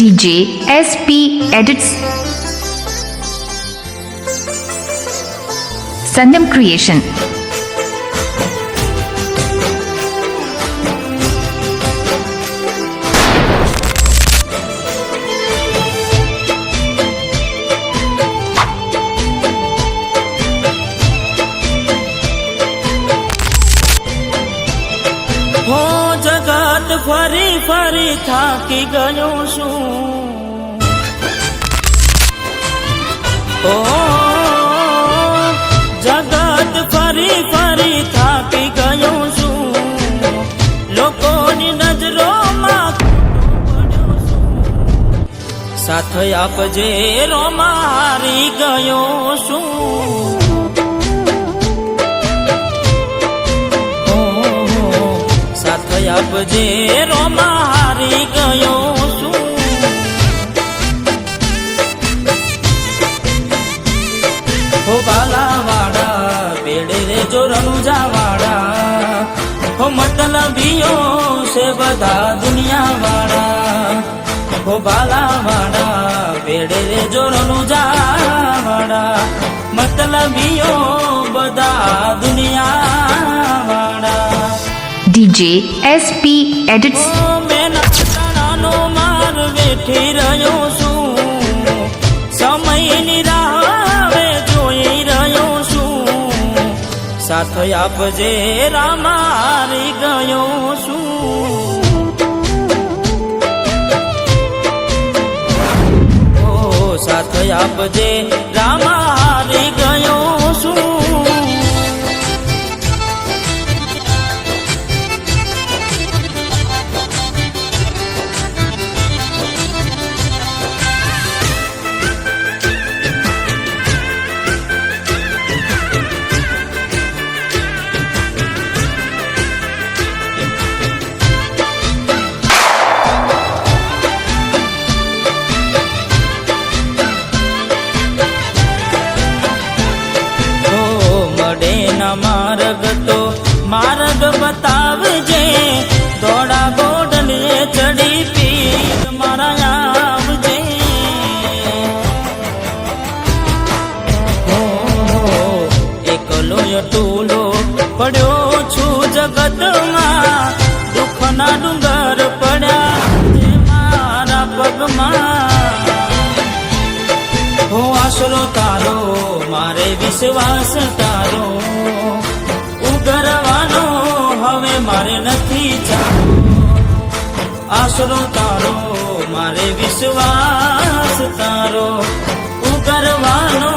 DJ SP Edits, Sandham Creation. જગત ફરી ફરી થાકી ગયો છું, ઓ જગત ફરી ફરી થાકી ગયો છું, લોકોની નજરોમાં પડ્યો છું, સાથ આપજે રોમાં હારી ગયો છું, આપજે રોમાં હારી ગયો છું, હો બાલાવાડા બેડે રે જો રણુજાવાડા, હો મતલબીઓ છે બધા દુનિયાવાળા, હો બાલાવાડા બેડે રે જો રણુજાવાડા, મતલબીઓ બધા દુનિયાવાળા. DJ SP Edits. મેં નાનો માર વેઠી રહ્યો છું, સમયની રાહ જોઈ રહ્યો છું, સાથ આપજે રામા હારી ગયો છું, ઓ સાથ આપજે રામા હારી ગયો છું. માર્ગ તો માર્ગ બતાવજે, દોડા ગોડલે ચડી પીર મારા આવજે, એકલો ટૂલો પડ્યો છું જગતમાં, દુઃખના ડુંગર પડ્યા છે મારા પગમાં, હો આશરો તારો મારે વિશ્વાસ તારો, ઉગરવાનો હવે મારે નથી ચાલો, આશરો તારો મારે વિશ્વાસ તારો, ઉગરવાનો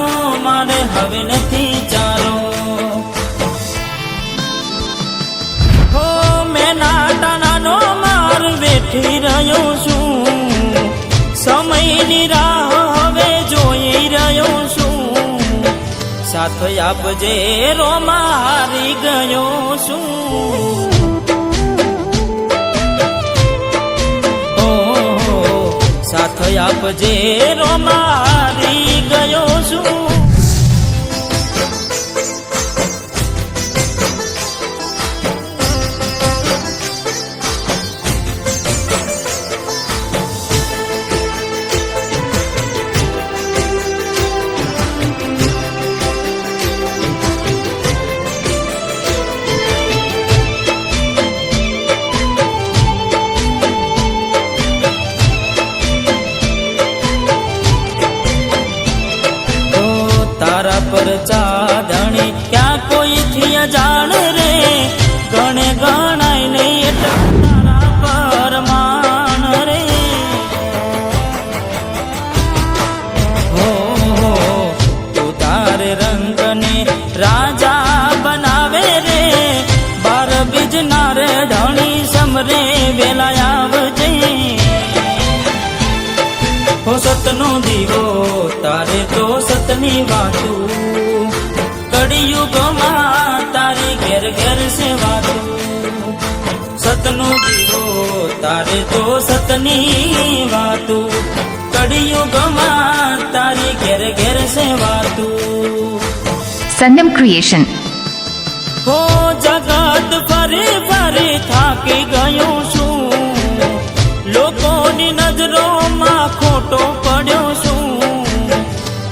મારે હવે નથી ચાલો, હો મેં નાનો માર વેઠી રહ્યો છું, સમયની રાહ હવે જોઈ રહ્યો છું, સાથ આપજે રોમાં હારી ગયો છું, ઓ સાથ આપજે રોમાં હારી ગયો છું. પર ચાદણી ક્યાં કોઈ થી અજાણ રે, ગણે ગણાય નહીં તારા પરમાન રે, હો તું તારે રંગને રાજા બનાવે રે, બાર બીજના રે ધણી સમરે વેલા આવજે, હો સતનો દીવો તારે તો સતની વાતું, કળિયુગમાં તારી ઘેર ઘેર છે વાતું, સતનો દીવો તારે તો સતની વાતું, કળિયુગમાં તારી ઘેર ઘેર છે વાતું. Sandham Creation. હો જગત ફરી ફરી થાકી ગયો છું, લોકોની નજરોમાં ખોટો પડ્યો શું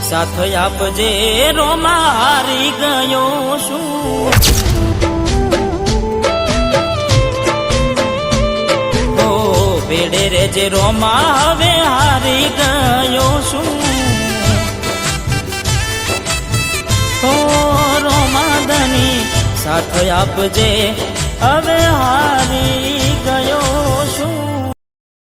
સાથ આપજે રોમા હારી ગયો શું ઓ ભેડે રેજે રોમા હવે હારી ગયો શું ઓ રોમા ધની સાથ આપજે હવે હારી ગયો